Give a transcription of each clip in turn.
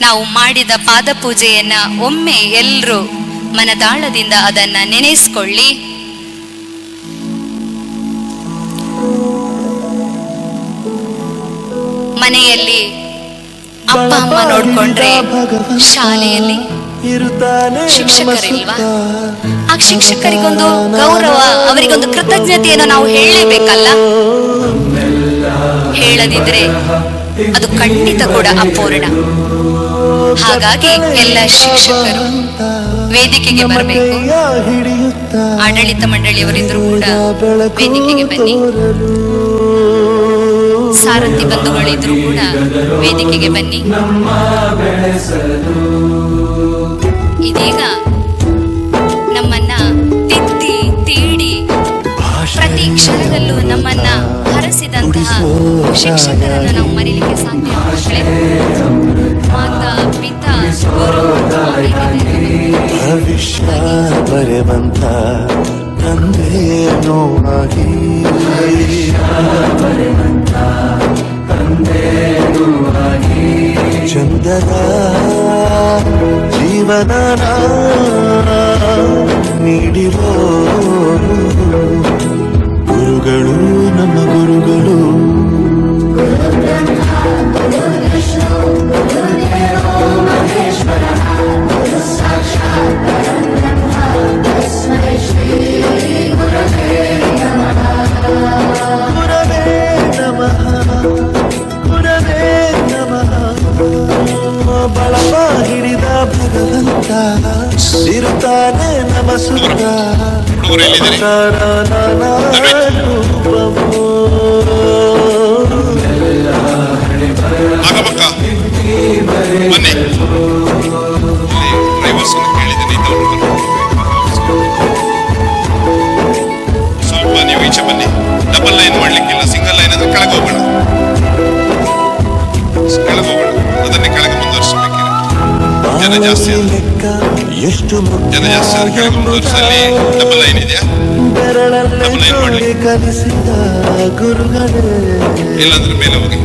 ನಾವು ಮಾಡಿದ ಪಾದಪೂಜೆಯನ್ನ ಒಮ್ಮೆ ಎಲ್ಲರೂ ಮನದಾಳದಿಂದ ಅದನ್ನ ನೆನೆಸ್ಕೊಳ್ಳಿ. ಮನೆಯಲ್ಲಿ ಅಪ್ಪ ಅಮ್ಮ ನೋಡ್ಕೊಂಡ್ರೆ ಶಾಲೆಯಲ್ಲಿ ಶಿಕ್ಷಕರಿಲ್ವಾ? ಆ ಶಿಕ್ಷಕರಿಗೊಂದು ಗೌರವ, ಅವರಿಗೊಂದು ಕೃತಜ್ಞತೆಯನ್ನು ನಾವು ಹೇಳಲೇಬೇಕಲ್ಲ. ಹೇಳದಿದ್ರೆ ಅದು ಖಂಡಿತ ಕೂಡ ಅಪೂರ್ಣ. ಹಾಗಾಗಿ ಎಲ್ಲ ಶಿಕ್ಷಕರು ವೇದಿಕೆಗೆ ಬರಬೇಕು. ಆಡಳಿತ ಮಂಡಳಿಯವರಿದ್ರು ಕೂಡ ವೇದಿಕೆಗೆ ಬನ್ನಿ. ಸಾರಥಿ ಬಂಧುಗಳಿದ್ರು ಕೂಡ ವೇದಿಕೆಗೆ ಬನ್ನಿ. ಇದೀಗ ನಮ್ಮನ್ನ ತಿದ್ದಿ ತೀಡಿ ಪ್ರತಿ ಕ್ಷಣದಲ್ಲೂ ನಮ್ಮನ್ನ ಹರಸಿದಂತಹ ಶಿಕ್ಷಕರನ್ನು ನಾವು ಮರೀಲಿಕ್ಕೆ ಸಾಧ್ಯ? ಮಾತಾ ಪಿತಾ ಗುರು ಭವಿಷ್ಯ ಬರೆವಂತ ತಂದೆಯೇನೋ ಆಗಿ ಚಂದದ ಜೀವನ ನೀಡಿರೋ ಗುರುಗಳು ನಮ್ಮ ಗುರುಗಳು. ಬಳಪ ಹಿಡಿದ ಭಗವಂತ ಇರುತ್ತಾನೆ ನಮ ಸುತ್ತ ಸ್ವಲ್ಪ ನೀವು ಈಚೆ ಬನ್ನಿ. ಡಬಲ್ ಲೈನ್ ಮಾಡ್ಲಿಕ್ಕಿಲ್ಲ, ಸಿಂಗಲ್ ಲೈನ್ ಅಂದ್ರೆ ಕೆಳಗೆ ಹೋಗೋಣ. ಅದನ್ನೇ ಕೆಳಗೆ ಮುಂದುವರಿಸಬೇಕಿಲ್ಲ. ಜನ ಜಾಸ್ತಿ ಎಷ್ಟು ಜನ ಜಾಸ್ತಿ ಕೆಳಗೆ ಮುಂದುವರಿಸಲಿ. ಡಬಲ್ ಲೈನ್ ಇದೆಯಾ? ಡಬಲ್ ಲೈನ್ ಮಾಡ್ಲಿಕ್ಕೆ ಇಲ್ಲಾಂದ್ರೆ ಮೇಲೆ ಹೋಗಿ.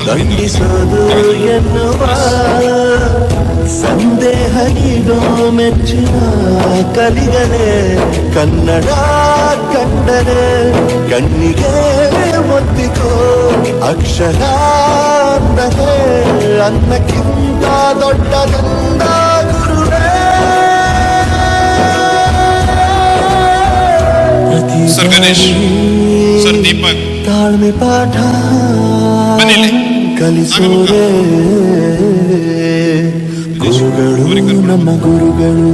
ದಂಡಿಸೋದು ಎನ್ನುವ ಸಂದೇಹ ನೀಡೋ ಮೆಚ್ಚಿನ ಕಲಿಗನೆ ಕನ್ನಡ ಕಂಡರೆ ಕಣ್ಣಿಗೆ ಒತ್ತಿಕೋ ಅಕ್ಷರ ಅಂದರೆ ಅನ್ನಕ್ಕಿಂತ ದೊಡ್ಡದೊಂದ ಗುರುವೇ. ಸರ್ ಗಣೇಶ್, ಸರ್ ದೀಪಕ್, ತಾಳ್ಮೆ ಪಾಠ ಕಲಿಸೋರೆ ಗುರುಗಳು ನಮ್ಮ ಗುರುಗಳು.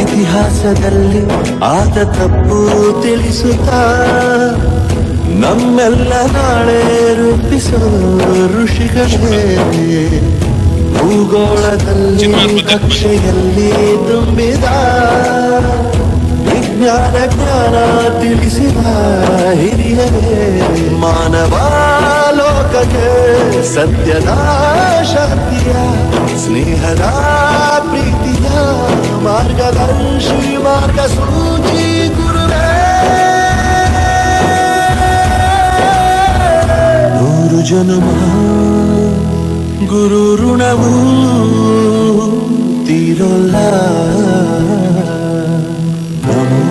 ಇತಿಹಾಸದಲ್ಲಿ ಆತ ತಪ್ಪು ತಿಳಿಸುತ್ತಾ ನಮ್ಮೆಲ್ಲ ನಾಳೆ ರೂಪಿಸೋ ಋಷಿಗಳೇ. ಭೂಗೋಳದಲ್ಲಿ ಕಕ್ಷೆಯಲ್ಲಿ ತುಂಬಿದ ವಿಜ್ಞಾನ ಜ್ಞಾನ ತಿಳಿಸಿದ ಹಿರಿಯರೇ. ಮಾನವ ಲೋಕಕ್ಕೆ ಸತ್ಯದ ಶಾಂತಿಯ ಸ್ನೇಹದ ಪ್ರೀತಿಯ ಮಾರ್ಗದರ್ಶಿ ಮಾರ್ಗ ಸೂಚಿ ಗುರುವೇ. 100 ಜನ್ಮ ಗುರು ಋಣವು ತೀರೋಲ್ಲ. ನಮೋ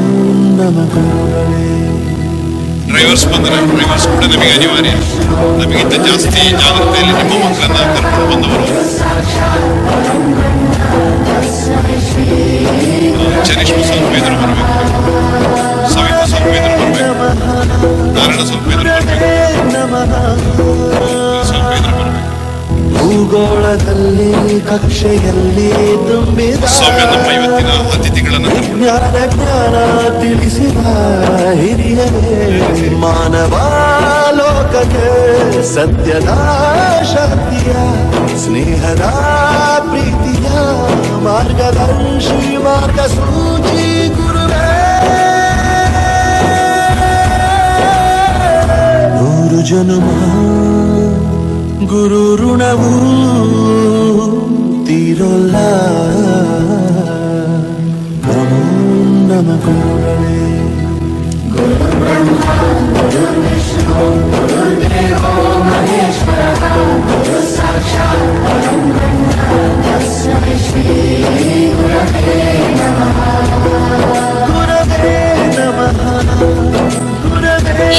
ನಮ ಗುರುಗಳೇ. ಡ್ರೈವರ್ಸ್ ಬಂದರೆ ಡ್ರೈವರ್ಸ್ ಕೂಡ ನಮಗೆ ಅನಿವಾರ್ಯ. ನಮಗಿಂತ ಜಾಸ್ತಿ ಜಾಗೃತಿಯಲ್ಲಿ ನಿಮ್ಮ ಮಕ್ಕಳನ್ನ ಕರ್ಕೊಂಡು ಬಂದವರು ಚರಿಷ್ಮ ಸ್ವಲ್ಪ ಎದುರು ಬರಬೇಕು, ಸವಿತಾ ಸ್ವಲ್ಪ ಎದುರು ಬರಬೇಕು, ನಾರಾಯಣ ಸ್ವಲ್ಪ ಎದುರು ಬರಬೇಕು, ಸ್ವಲ್ಪ ಎದುರು ಬರಬೇಕು. ಭೂಗೋಳದಲ್ಲಿ ಕಕ್ಷೆಯಲ್ಲಿ ತುಂಬಿದ ಸೌಮ್ಯ ನಮ್ಮ ಇವತ್ತಿನ ಅತಿಥಿಗಳನ್ನು ಜ್ಞಾನ ಜ್ಞಾನ ತಿಳಿಸಿದ ಹಿರಿಯರೇ. ಮಾನವ ಲೋಕಕ್ಕೆ ಸತ್ಯದ ಶಾಂತಿಯ ಸ್ನೇಹದ ಪ್ರೀತಿ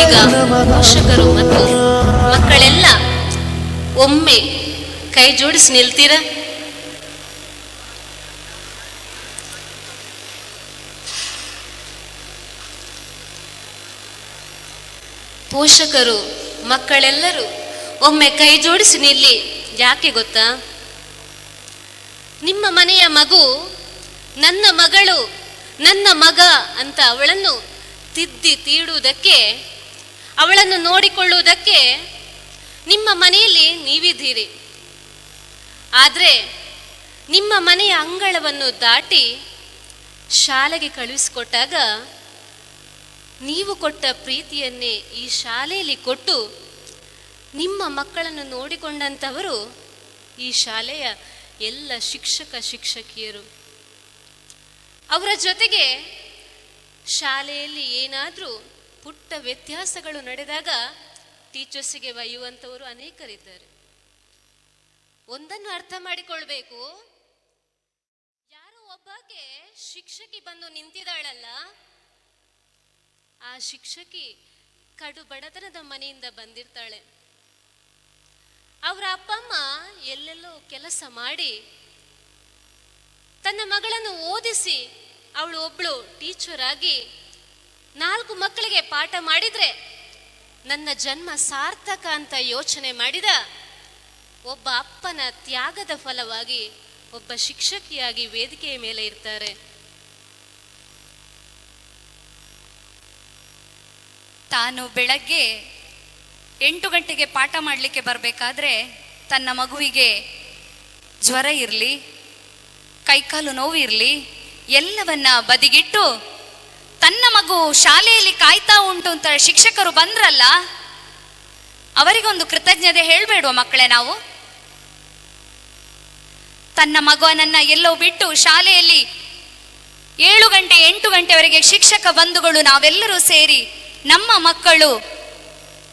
ಈಗ ಪೋಷಕರು ಮತ್ತು ಮಕ್ಕಳೆಲ್ಲ ಒಮ್ಮೆ ಕೈ ಜೋಡಿಸಿ ನಿಲ್ತೀರಾ? ಪೋಷಕರು ಮಕ್ಕಳೆಲ್ಲರೂ ಒಮ್ಮೆ ಕೈ ಜೋಡಿಸಿ ನಿಲ್ಲಿ. ಯಾಕೆ ಗೊತ್ತಾ? ನಿಮ್ಮ ಮನೆಯ ಮಗು ನನ್ನ ಮಗಳು, ನನ್ನ ಮಗ ಅಂತ ಅವಳನ್ನು ತಿದ್ದಿ ತೀಡುವುದಕ್ಕೆ, ಅವಳನ್ನು ನೋಡಿಕೊಳ್ಳುವುದಕ್ಕೆ ನಿಮ್ಮ ಮನೆಯಲ್ಲಿ ನೀವಿದ್ದೀರಿ. ಆದರೆ ನಿಮ್ಮ ಮನೆಯ ಅಂಗಳವನ್ನು ದಾಟಿ ಶಾಲೆಗೆ ಕಳುಹಿಸಿಕೊಟ್ಟಾಗ ನೀವು ಕೊಟ್ಟ ಪ್ರೀತಿಯನ್ನೇ ಈ ಶಾಲೆಯಲ್ಲಿ ಕೊಟ್ಟು ನಿಮ್ಮ ಮಕ್ಕಳನ್ನು ನೋಡಿಕೊಂಡಂಥವರು ಈ ಶಾಲೆಯ ಎಲ್ಲ ಶಿಕ್ಷಕ ಶಿಕ್ಷಕಿಯರು. ಅವರ ಜೊತೆಗೆ ಶಾಲೆಯಲ್ಲಿ ಏನಾದರೂ ಪುಟ್ಟ ವ್ಯತ್ಯಾಸಗಳು ನಡೆದಾಗ ಟೀಚರ್ಸಿಗೆ ಒಯ್ಯುವಂಥವರು ಅನೇಕರಿದ್ದಾರೆ. ಒಂದನ್ನು ಅರ್ಥ ಮಾಡಿಕೊಳ್ಬೇಕು, ಯಾರೋ ಒಬ್ಬಾಕೆ ಶಿಕ್ಷಕಿ ಬಂದು ನಿಂತಿದ್ದಾಳಲ್ಲ, ಆ ಶಿಕ್ಷಕಿ ಕಡು ಬಡತನದ ಮನೆಯಿಂದ ಬಂದಿರ್ತಾಳೆ. ಅವರ ಅಪ್ಪ ಅಮ್ಮ ಎಲ್ಲೆಲ್ಲೋ ಕೆಲಸ ಮಾಡಿ ತನ್ನ ಮಗಳನ್ನು ಓದಿಸಿ ಅವಳು ಒಬ್ಳು ಟೀಚರ್ ಆಗಿ 4 ಮಕ್ಕಳಿಗೆ ಪಾಠ ಮಾಡಿದ್ರೆ ನನ್ನ ಜನ್ಮ ಸಾರ್ಥಕ ಅಂತ ಯೋಚನೆ ಮಾಡಿದ ಒಬ್ಬ ಅಪ್ಪನ ತ್ಯಾಗದ ಫಲವಾಗಿ ಒಬ್ಬ ಶಿಕ್ಷಕಿಯಾಗಿ ವೇದಿಕೆಯ ಮೇಲೆ ಇರ್ತಾರೆ. ತಾನು ಬೆಳಗ್ಗೆ 8 ಗಂಟೆಗೆ ಪಾಠ ಮಾಡಲಿಕ್ಕೆ ಬರಬೇಕಾದ್ರೆ ತನ್ನ ಮಗುವಿಗೆ ಜ್ವರ ಇರಲಿ, ಕೈಕಾಲು ನೋವು ಇರಲಿ, ಎಲ್ಲವನ್ನ ಬದಿಗಿಟ್ಟು ತನ್ನ ಮಗು ಶಾಲೆಯಲ್ಲಿ ಕಾಯ್ತಾ ಉಂಟು ಅಂತ ಶಿಕ್ಷಕರು ಬಂದ್ರಲ್ಲ, ಅವರಿಗೊಂದು ಕೃತಜ್ಞತೆ ಹೇಳಬೇಡುವ ಮಕ್ಕಳೇ ನಾವು? ತನ್ನ ಮಗುವನನ್ನ ಎಲ್ಲೋ ಬಿಟ್ಟು ಶಾಲೆಯಲ್ಲಿ 7 ಗಂಟೆ 8 ಗಂಟೆವರೆಗೆ ಶಿಕ್ಷಕ ಬಂಧುಗಳು ನಾವೆಲ್ಲರೂ ಸೇರಿ ನಮ್ಮ ಮಕ್ಕಳು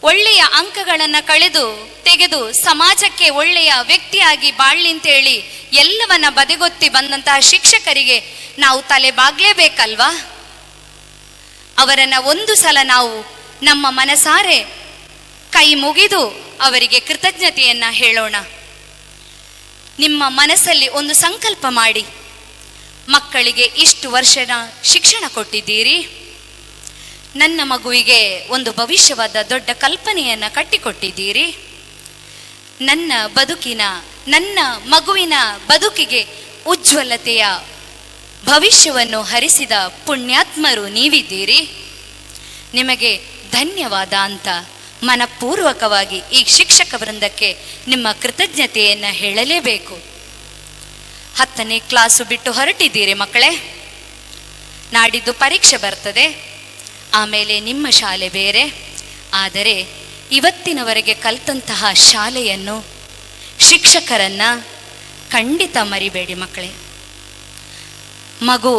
ಒಳ್ಳೆಯ ಅಂಕಗಳನ್ನು ತೆಗೆದು ಸಮಾಜಕ್ಕೆ ಒಳ್ಳೆಯ ವ್ಯಕ್ತಿಯಾಗಿ ಬಾಳ್ಲಿ ಅಂತೇಳಿ ಎಲ್ಲವನ್ನ ಬದಿಗೊತ್ತಿ ಬಂದಂತಹ ಶಿಕ್ಷಕರಿಗೆ ನಾವು ತಲೆ ಬಾಗ್ಲೇಬೇಕಲ್ವಾ? ಅವರನ್ನ ಒಂದು ಸಲ ನಾವು ನಮ್ಮ ಮನಸಾರೆ ಕೈ ಮುಗಿದು ಅವರಿಗೆ ಕೃತಜ್ಞತೆಯನ್ನ ಹೇಳೋಣ. ನಿಮ್ಮ ಮನಸ್ಸಲ್ಲಿ ಒಂದು ಸಂಕಲ್ಪ ಮಾಡಿ, ಮಕ್ಕಳಿಗೆ ಇಷ್ಟು ವರ್ಷದ ಶಿಕ್ಷಣ ಕೊಟ್ಟಿದ್ದೀರಿ, ನನ್ನ ಮಗುವಿಗೆ ಒಂದು ಭವಿಷ್ಯವಾದ ದೊಡ್ಡ ಕಲ್ಪನೆಯನ್ನು ಕಟ್ಟಿಕೊಟ್ಟಿದ್ದೀರಿ, ನನ್ನ ಮಗುವಿನ ಬದುಕಿಗೆ ಉಜ್ವಲತೆಯ ಭವಿಷ್ಯವನ್ನು ಹರಿಸಿದ ಪುಣ್ಯಾತ್ಮರು ನೀವಿದ್ದೀರಿ, ನಿಮಗೆ ಧನ್ಯವಾದ ಅಂತ ಮನಪೂರ್ವಕವಾಗಿ ಈ ಶಿಕ್ಷಕ ವೃಂದಕ್ಕೆ ನಿಮ್ಮ ಕೃತಜ್ಞತೆಯನ್ನು ಹೇಳಲೇಬೇಕು. 10ನೇ ಕ್ಲಾಸು ಬಿಟ್ಟು ಹೊರಟಿದ್ದೀರಿ ಮಕ್ಕಳೇ. ನಾಡಿದ್ದು ಪರೀಕ್ಷೆ ಬರ್ತದೆ, ಆಮೇಲೆ ನಿಮ್ಮ ಶಾಲೆ ಬೇರೆ. ಆದರೆ ಇವತ್ತಿನವರೆಗೆ ಕಲಿತಂತಹ ಶಾಲೆಯನ್ನು, ಶಿಕ್ಷಕರನ್ನು ಖಂಡಿತ ಮರಿಬೇಡಿ ಮಕ್ಕಳೇ. ಮಗು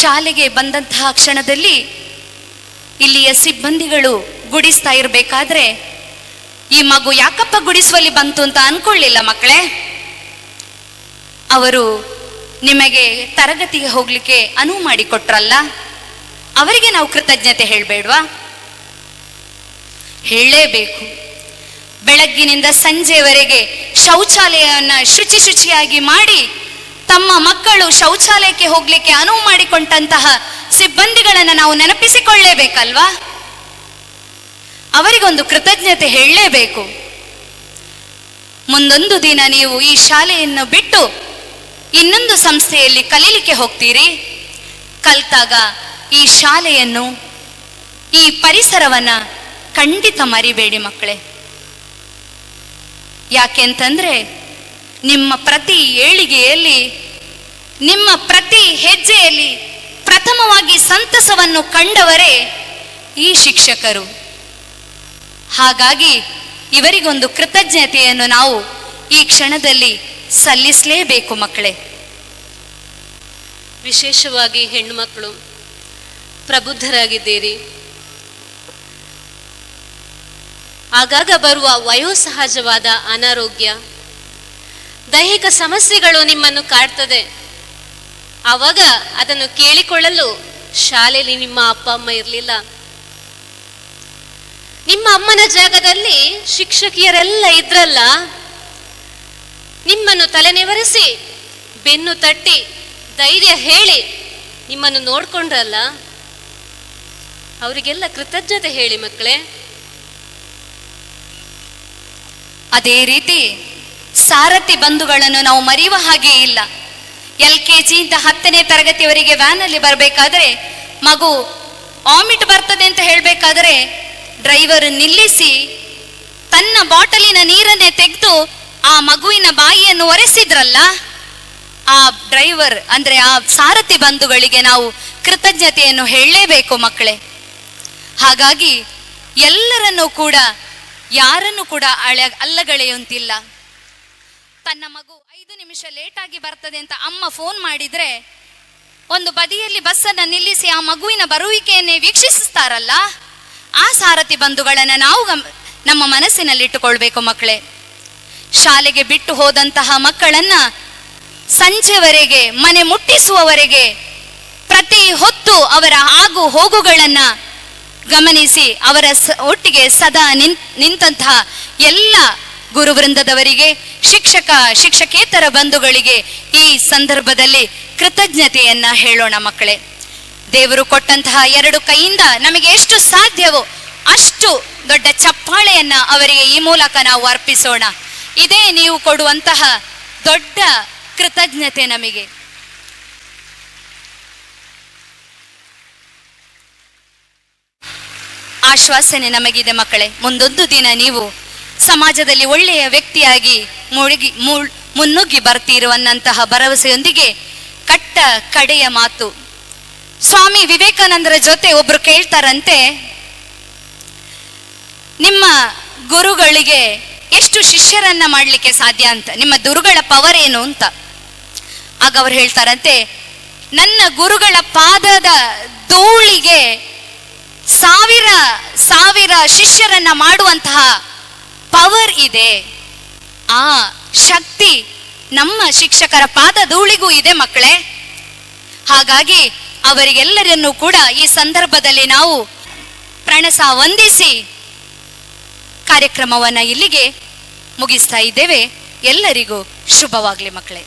ಶಾಲೆಗೆ ಬಂದಂತಹ ಕ್ಷಣದಲ್ಲಿ ಇಲ್ಲಿಯ ಸಿಬ್ಬಂದಿಗಳು ಗುಡಿಸ್ತಾ ಇರಬೇಕಾದ್ರೆ ಈ ಮಗು ಯಾಕಪ್ಪ ಗುಡಿಸುವಲ್ಲಿ ಬಂತು ಅಂತ ಅನ್ಕೊಳ್ಳಿಲ್ಲ ಮಕ್ಕಳೇ. ಅವರು ನಿಮಗೆ ತರಗತಿಗೆ ಹೋಗ್ಲಿಕ್ಕೆ ಅನುವು ಮಾಡಿಕೊಟ್ರಲ್ಲ, ಅವರಿಗೆ ನಾವು ಕೃತಜ್ಞತೆ ಹೇಳಬೇಡ್ವಾ? ಹೇಳಲೇಬೇಕು. ಬೆಳಗ್ಗಿನಿಂದ ಸಂಜೆವರೆಗೆ ಶೌಚಾಲಯವನ್ನು ಶುಚಿಯಾಗಿ ಮಾಡಿ ತಮ್ಮ ಮಕ್ಕಳು ಶೌಚಾಲಯಕ್ಕೆ ಹೋಗ್ಲಿಕ್ಕೆ ಅನುವು ಮಾಡಿಕೊಂಡಂತಹ ಸಿಬ್ಬಂದಿಗಳನ್ನು ನಾವು ನೆನಪಿಸಿಕೊಳ್ಳಲೇಬೇಕಲ್ವಾ? ಅವರಿಗೊಂದು ಕೃತಜ್ಞತೆ ಹೇಳಲೇಬೇಕು. ಮುಂದೊಂದು ದಿನ ನೀವು ಈ ಶಾಲೆಯನ್ನು ಬಿಟ್ಟು ಇನ್ನೊಂದು ಸಂಸ್ಥೆಯಲ್ಲಿ ಕಲೀಲಿಕ್ಕೆ ಹೋಗ್ತೀರಿ. ಕಲಿತಾಗ ಈ ಶಾಲೆಯನ್ನು, ಈ ಪರಿಸರವನ್ನ ಖಂಡಿತ ಮರಿಬೇಡಿ ಮಕ್ಕಳೇ. ಯಾಕೆಂತಂದ್ರೆ ನಿಮ್ಮ ಪ್ರತಿ ಏಳಿಗೆಯಲ್ಲಿ, ನಿಮ್ಮ ಪ್ರತಿ ಹೆಜ್ಜೆಯಲ್ಲಿ ಪ್ರಥಮವಾಗಿ ಸಂತಸವನ್ನು ಕಂಡವರೇ ಈ ಶಿಕ್ಷಕರು. ಹಾಗಾಗಿ ಇವರಿಗೊಂದು ಕೃತಜ್ಞತೆಯನ್ನು ನಾವು ಈ ಕ್ಷಣದಲ್ಲಿ ಸಲ್ಲಿಸಲೇಬೇಕು ಮಕ್ಕಳೇ. ವಿಶೇಷವಾಗಿ ಹೆಣ್ಣುಮಕ್ಕಳು ಪ್ರಬುದ್ಧರಾಗಿದ್ದೀರಿ. ಆಗಾಗ ಬರುವ ವಯೋಸಹಜವಾದ ಅನಾರೋಗ್ಯ, ದೈಹಿಕ ಸಮಸ್ಯೆಗಳು ನಿಮ್ಮನ್ನು ಕಾಡ್ತದೆ. ಆವಾಗ ಅದನ್ನು ಕೇಳಿಕೊಳ್ಳಲು ಶಾಲೆಯಲ್ಲಿ ನಿಮ್ಮ ಅಪ್ಪ ಅಮ್ಮ ಇರಲಿಲ್ಲ. ನಿಮ್ಮ ಅಮ್ಮನ ಜಾಗದಲ್ಲಿ ಶಿಕ್ಷಕಿಯರೆಲ್ಲ ಇದ್ರಲ್ಲ, ನಿಮ್ಮನ್ನು ತಲೆನೆವರಿಸಿ ಬೆನ್ನು ತಟ್ಟಿ ಧೈರ್ಯ ಹೇಳಿ ನಿಮ್ಮನ್ನು ನೋಡ್ಕೊಂಡ್ರಲ್ಲ, ಅವರಿಗೆಲ್ಲ ಕೃತಜ್ಞತೆ ಹೇಳಿ ಮಕ್ಕಳೇ. ಅದೇ ರೀತಿ ಸಾರಥಿ ಬಂಧುಗಳನ್ನು ನಾವು ಮರೆಯುವ ಹಾಗೆ ಇಲ್ಲ. LKG ಇಂದ 10ನೇ ತರಗತಿಯವರೆಗೆ ವ್ಯಾನಲ್ಲಿ ಬರಬೇಕಾದ್ರೆ ಮಗು ವಾಮಿಟ್ ಬರ್ತದೆ ಅಂತ ಹೇಳಬೇಕಾದ್ರೆ ಡ್ರೈವರ್ ನಿಲ್ಲಿಸಿ ತನ್ನ ಬಾಟಲಿನ ನೀರನ್ನೇ ತೆಗೆದು ಆ ಮಗುವಿನ ಬಾಯಿಯನ್ನು ಒರೆಸಿದ್ರಲ್ಲ, ಆ ಡ್ರೈವರ್ ಅಂದ್ರೆ ಆ ಸಾರಥಿ ಬಂಧುಗಳಿಗೆ ನಾವು ಕೃತಜ್ಞತೆಯನ್ನು ಹೇಳಲೇಬೇಕು ಮಕ್ಕಳೇ. ಹಾಗಾಗಿ ಎಲ್ಲರನ್ನೂ ಕೂಡ ಯಾರನ್ನು ಕೂಡ ಅಲ್ಲಗಳೆಯುವಂತಿಲ್ಲ. ತನ್ನ ಮಗು 5 ನಿಮಿಷ ಲೇಟ್ ಆಗಿ ಬರ್ತದೆ ಅಂತ ಅಮ್ಮ ಫೋನ್ ಮಾಡಿದ್ರೆ ಒಂದು ಬದಿಯಲ್ಲಿ ಬಸ್ಸನ್ನು ನಿಲ್ಲಿಸಿ ಆ ಮಗುವಿನ ಬರುವಿಕೆಯನ್ನೇ ವೀಕ್ಷಿಸ್ತಾರಲ್ಲ, ಆ ಸಾರಥಿ ಬಂಧುಗಳನ್ನ ನಾವು ನಮ್ಮ ಮನಸ್ಸಿನಲ್ಲಿಟ್ಟುಕೊಳ್ಬೇಕು ಮಕ್ಕಳೇ. ಶಾಲೆಗೆ ಬಿಟ್ಟು ಹೋದಂತಹ ಮಕ್ಕಳನ್ನ ಸಂಜೆವರೆಗೆ ಮನೆ ಮುಟ್ಟಿಸುವವರೆಗೆ ಪ್ರತಿ ಹೊತ್ತು ಅವರ ಆಗು ಹೋಗುಗಳನ್ನ ಗಮನಿಸಿ ಅವರ ಒಟ್ಟಿಗೆ ಸದಾ ನಿಂತಹ ಎಲ್ಲ ಗುರುವೃಂದದವರಿಗೆ, ಶಿಕ್ಷಕೇತರ ಬಂಧುಗಳಿಗೆ ಈ ಸಂದರ್ಭದಲ್ಲಿ ಕೃತಜ್ಞತೆಯನ್ನ ಹೇಳೋಣ ಮಕ್ಕಳೇ. ದೇವರು ಕೊಟ್ಟಂತಹ 2 ಕೈಯಿಂದ ನಮಗೆ ಎಷ್ಟು ಸಾಧ್ಯವೋ ಅಷ್ಟು ದೊಡ್ಡ ಚಪ್ಪಾಳೆಯನ್ನ ಅವರಿಗೆ ಈ ಮೂಲಕ ನಾವು ಅರ್ಪಿಸೋಣ. ಇದೇ ನೀವು ಕೊಡುವಂತಹ ದೊಡ್ಡ ಕೃತಜ್ಞತೆ ನಮಗೆ. ಆಶ್ವಾಸನೆ ನಮಗಿದೆ ಮಕ್ಕಳೇ. ಮುಂದೊಂದು ದಿನ ನೀವು ಸಮಾಜದಲ್ಲಿ ಒಳ್ಳೆಯ ವ್ಯಕ್ತಿಯಾಗಿ ಮುನ್ನುಗ್ಗಿ ಬರ್ತಿರುವನ್ನಂತಹ ಭರವಸೆಯೊಂದಿಗೆ ಕಡೆಯ ಮಾತು. ಸ್ವಾಮಿ ವಿವೇಕಾನಂದರ ಜೊತೆ ಒಬ್ರು ಕೇಳ್ತಾರಂತೆ, ನಿಮ್ಮ ಗುರುಗಳಿಗೆ ಎಷ್ಟು ಶಿಷ್ಯರನ್ನ ಮಾಡ್ಲಿಕ್ಕೆ ಸಾಧ್ಯ ಅಂತ, ನಿಮ್ಮ ಗುರುಗಳ ಪವರ್ ಏನು ಅಂತ. ಆಗ ಅವ್ರು ಹೇಳ್ತಾರಂತೆ, ನನ್ನ ಗುರುಗಳ ಪಾದದ ಧೂಳಿಗೆ ಸಾವಿರ ಶಿಷ್ಯರನ್ನ ಮಾಡುವಂತಹ ಪವರ್ ಇದೆ. ಆ ಶಕ್ತಿ ನಮ್ಮ ಶಿಕ್ಷಕರ ಪಾದ ಧೂಳಿಗೂ ಇದೆ ಮಕ್ಕಳೇ. ಹಾಗಾಗಿ ಅವರಿಗೆಲ್ಲರನ್ನೂ ಕೂಡ ಈ ಸಂದರ್ಭದಲ್ಲಿ ನಾವು ಪ್ರಣಸ ವಂದಿಸಿ ಕಾರ್ಯಕ್ರಮವನ್ನ ಇಲ್ಲಿಗೆ ಮುಗಿಸ್ತಾ ಇದ್ದೇವೆ. ಎಲ್ಲರಿಗೂ ಶುಭವಾಗಲಿ ಮಕ್ಕಳೇ.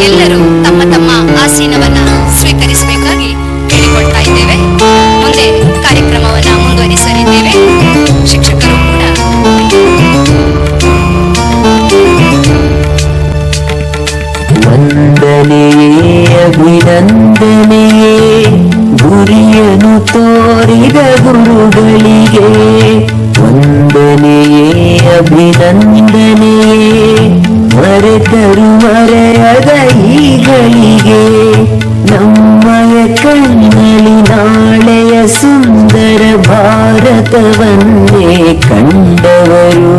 ಎಲ್ಲರೂ ತಮ್ಮ ತಮ್ಮ ಆಸೀನವನ್ನ ಸ್ವೀಕರಿಸಬೇಕಾಗಿ ಕೇಳಿಕೊಳ್ತಾ ಇದ್ದೇವೆ. ಮುಂದೆ ಕಾರ್ಯಕ್ರಮವನ್ನ ಮುಂದುವರಿಸಲಿದ್ದೇವೆ. ಶಿಕ್ಷಕರು ಕೂಡ ವಂದನೆಯೇ ಅಭಿನಂದನೆಯೇ ಗುರಿಯನ್ನು ತೋರಿದ ಗುರುಗಳಿಗೆ, ವಂದನೆಯೇ ಅಭಿನಂದನೆಯೇ ಮರೆತರು ಮರೆಯದ ಈಗಳಿಗೆ. ನಮ್ಮಯ ಕಣ್ಣಲ್ಲಿ ನಾಳೆಯ ಸುಂದರ ಭಾರತವನ್ನೇ ಕಂಡವರು,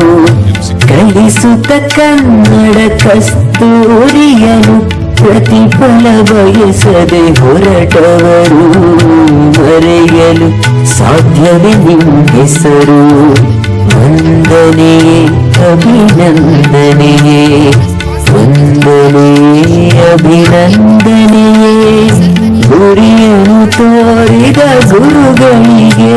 ಕಲಿಸುತ್ತ ಕನ್ನಡ ಕಸ್ತೂರಿಯನು ಪ್ರತಿಫಲ ಬಯಸದೆ ಹೊರಟವರು. ಮರೆಯಲು ಸಾಧ್ಯವೇ ನಿಮ್ಮ ಹೆಸರು, ವಂದನೆಯೇ ಅಭಿನಂದನೆಯೇ, ವಂದನೆಯೇ ಅಭಿನಂದನೆಯೇ ಗುರಿಯನ್ನು ತೋರಿದ ಗುರುಗಳಿಗೆ.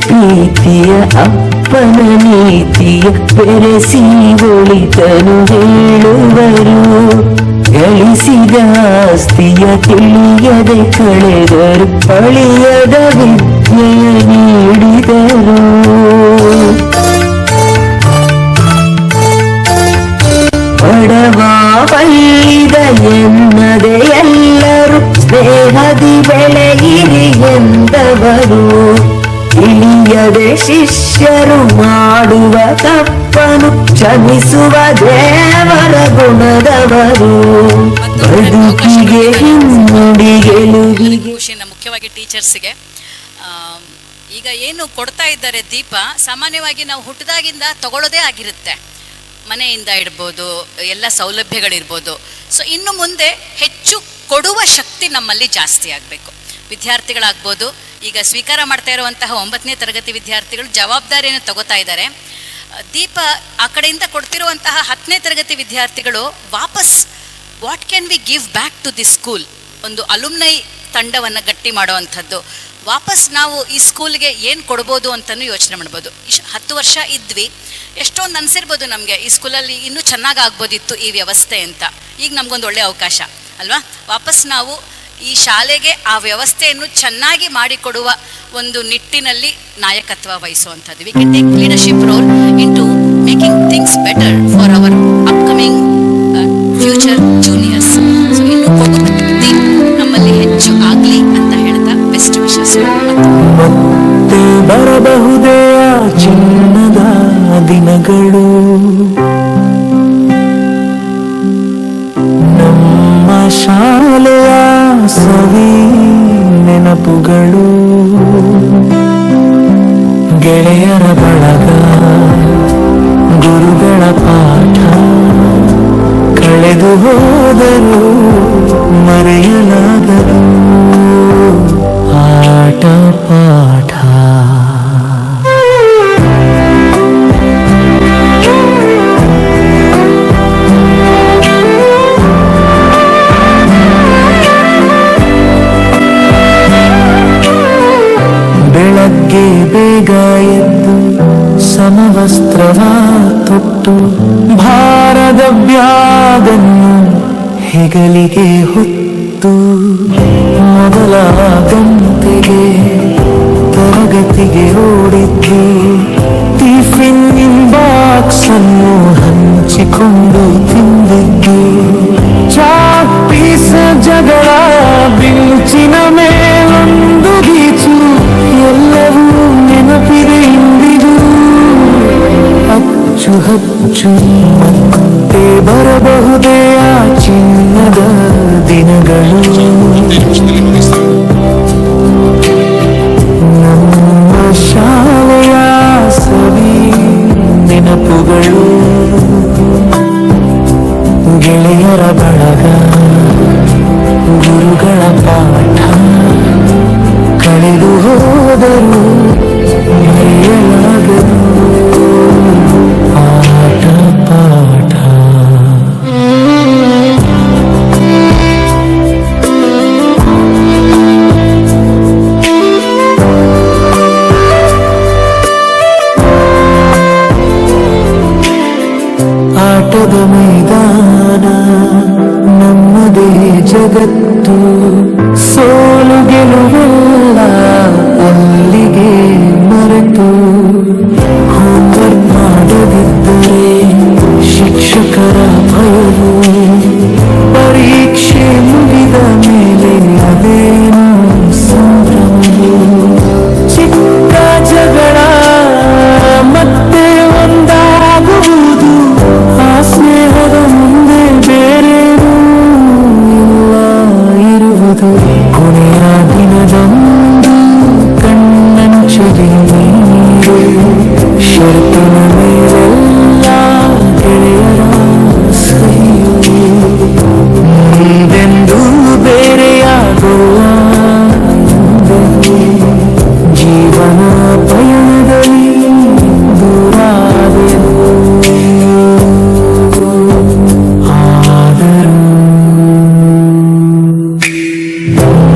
ಪ್ರೀತಿಯ ಅಪ್ಪನ ನೀತಿಯ ಬೆರೆಸಿ ಒಳಿತನು ಹೇಳುವರು, ಗಳಿಸಿದ ಆಸ್ತಿಯ ತಿಳಿಯದೆ ಕಳೆದರು, ಅಳಿಯದ ವಿದ್ಯೆಯ ನೀಡಿದರು. ಬಡವ ಬಲ್ಲಿದ ಎನ್ನದೆ ಎಲ್ಲರೂ ಸ್ನೇಹದಿ ಬೆಳೆಯಿರಿ ಎಂದವರು, ತಿಳಿಯದೆ ಶಿಷ್ಯರು ಮಾಡುವ ತಪ್ಪನು ಕ್ಷಮಿಸುವ ದೇವರ ಗುಣದವರು. ಬದುಕಿಗೆ ಹಿನ್ನುಡಿ ಗೆಲುವಿಗೆ. ಖುಷಿನ ಮುಖ್ಯವಾಗಿ ಟೀಚರ್ಸ್ಗೆ ಈಗ ಏನು ಕೊಡ್ತಾ ಇದ್ದಾರೆ ದೀಪ, ಸಾಮಾನ್ಯವಾಗಿ ನಾವು ಹುಟ್ಟಿದಾಗಿಂದ ತಗೊಳ್ಳೋದೇ ಆಗಿರುತ್ತೆ. ಮನೆಯಿಂದ ಇಡ್ಬೋದು, ಎಲ್ಲ ಸೌಲಭ್ಯಗಳಿರ್ಬೋದು. ಸೊ ಇನ್ನು ಮುಂದೆ ಹೆಚ್ಚು ಕೊಡುವ ಶಕ್ತಿ ನಮ್ಮಲ್ಲಿ ಜಾಸ್ತಿ ಆಗಬೇಕು. ವಿದ್ಯಾರ್ಥಿಗಳಾಗ್ಬೋದು, ಈಗ ಸ್ವೀಕಾರ ಮಾಡ್ತಾ ಇರುವಂತಹ 9ನೇ ತರಗತಿ ವಿದ್ಯಾರ್ಥಿಗಳು ಜವಾಬ್ದಾರಿಯನ್ನು ತಗೋತಾ ಇದ್ದಾರೆ. ದೀಪ ಆ ಕಡೆಯಿಂದ ಕೊಡ್ತಿರುವಂತಹ 10ನೇ ತರಗತಿ ವಿದ್ಯಾರ್ಥಿಗಳು ವಾಪಸ್ what can we give back to the school, ಒಂದು ಅಲುಮ್ನೈ ತಂಡವನ್ನು ಗಟ್ಟಿ ಮಾಡುವಂಥದ್ದು. ವಾಪಸ್ ನಾವು ಈ ಸ್ಕೂಲ್ಗೆ ಏನು ಕೊಡ್ಬೋದು ಅಂತಲೂ ಯೋಚನೆ ಮಾಡ್ಬೋದು. 10 ವರ್ಷ ಇದ್ವಿ, ಎಷ್ಟೊಂದು ಅನಿಸಿರ್ಬೋದು ನಮಗೆ ಈ ಸ್ಕೂಲಲ್ಲಿ ಇನ್ನೂ ಚೆನ್ನಾಗಿ ಆಗ್ಬೋದಿತ್ತು ಈ ವ್ಯವಸ್ಥೆ ಅಂತ. ಈಗ ನಮಗೊಂದು ಒಳ್ಳೆಯ ಅವಕಾಶ ಅಲ್ವಾ, ವಾಪಸ್ ನಾವು ಈ ಶಾಲೆಗೆ ಆ ವ್ಯವಸ್ಥೆಯನ್ನು ಚೆನ್ನಾಗಿ ಮಾಡಿಕೊಡುವ ಒಂದು ನಿಟ್ಟಿನಲ್ಲಿ ನಾಯಕತ್ವ ವಹಿಸುವಂಥದ್ದು. We can take leadership role in to making things better for our upcoming future juniors. So ಇನ್ನು ಕೊಡುಗೆ ನಮ್ಮಲ್ಲಿ ಹೆಚ್ಚು ಆಗಲಿ ಅಂತ ಹೇಳ್ತಾ ಬೆಸ್ಟ್ ವಿಶಸ್. ಮತ್ತೆ ಬರಬಹುದೇ ಆ ಚಿನ್ನದ ದಿನಗಳು, ನಮ್ಮ ಶಾಲೆಯ ಸವಿ ನೆನಪುಗಳು, ಗೆಳೆಯರ ಬಳಗ, ಗುರುಗಳ ಪಾಠ, ಕಳೆದು ಹೋದರು ಮರೆಯಲಾಗದು ಆಟ ಪಾಠ. ಬೆಳಗ್ಗೆ ಬೇಗ ಎದ್ದು ಸಮವಸ್ತ್ರವ ತೊಟ್ಟು ಭಾರದ ಬ್ಯಾಗನ್ನು ಹೆಗಲಿಗೆ ಹೊತ್ತು ಮೊದಲ ಗಂಟೆಗೆ ತರಗತಿಗೆ ಓಡಿದ್ದು, ಟಿಫಿನ್ ಬಾಕ್ಸ್ ಅನ್ನು ಹಂಚಿಕೊಂಡು ತಿಂದಿದ್ದು, ಚಾಕ್ ಪೀಸ್ ಜಗಳ ಬಿಂಚಿನ ಮೇಲೊಂದು ಗೀಚು, ಎಲ್ಲವೂ ನೆನಪಿದೆ ಇಂದಿಗೂ ಅಚ್ಚು ಹಚ್ಚು. ಮತ್ತೆ ಬರಬಹುದೇ ಆ ಚಿನ್ನದ ದಿನಗಳು, ನಮ್ಮ ಶಾಲೆಯ ಸವಿ ನೆನಪುಗಳು, ಗೆಳೆಯರ ಬಳಗ, ಗುರುಗಳ ಪಾಠ, ಕಳೆದು ಹೋದರು ಮರೆಯಲಾಗದು ಆಟ ಪಾಠ. ಆಟದ ಮೈದಾನ ನಮ್ಮದೇ ಜಗತ್ತು, ಸೋಲು ಗೆಲುವೆಲ್ಲ ಅಲ್ಲಿಗೆ ಮರೆತು, ಹೋಮ್ವರ್ಕ್ ಮಾಡದಿದ್ದರೆ ಶಿಕ್ಷಕರ ಭಯವು, ಪರೀಕ್ಷೆ ಮುಗಿದ ಮೇಲೆ ಅದೇನು ಸಂಭ್ರಮವು, ಚಿಕ್ಕ ಜಗಳ ಮತ್ತೆ ಒಂದಾಗುವುದು, ಆ ಸ್ನೇಹದ ಮುಂದೆ ಬೇರೇನೂ ಇಲ್ಲ ಇರುವುದು. ಕೊನೆಯ ದಿನದಂದು ಕಣ್ಣಂಚಲಿ ನೀರು, ಶರತ್ತಿನ ಮೇಲೆಲ್ಲ ಗೆಳೆಯರ ಸಹಿಯು, ಮುಂದೆಂದೂ ಬೇರೆಯಾಗುವ ಜೀವನ ಪಯಣದಲ್ಲಿ ದೂರಾದೆವು. ಆದರೂ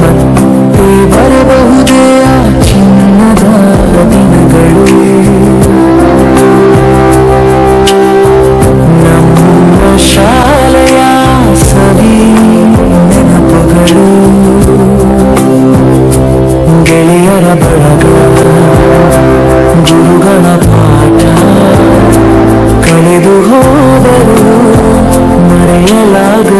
ಮತ್ತೆ ಬರಬಹುದೇ ಆ ಚಿನ್ನದ ದಿನಗಳು, ನಮ್ಮ ಶಾಲೆಯ ಸವಿ ನೆನಪುಗಳು, ಗೆಳೆಯರ ಬಳಗ, ಗುರುಗಳ ಪಾಠ, ಕಳೆದು ಹೋದರು ಮರೆಯಲಾಗ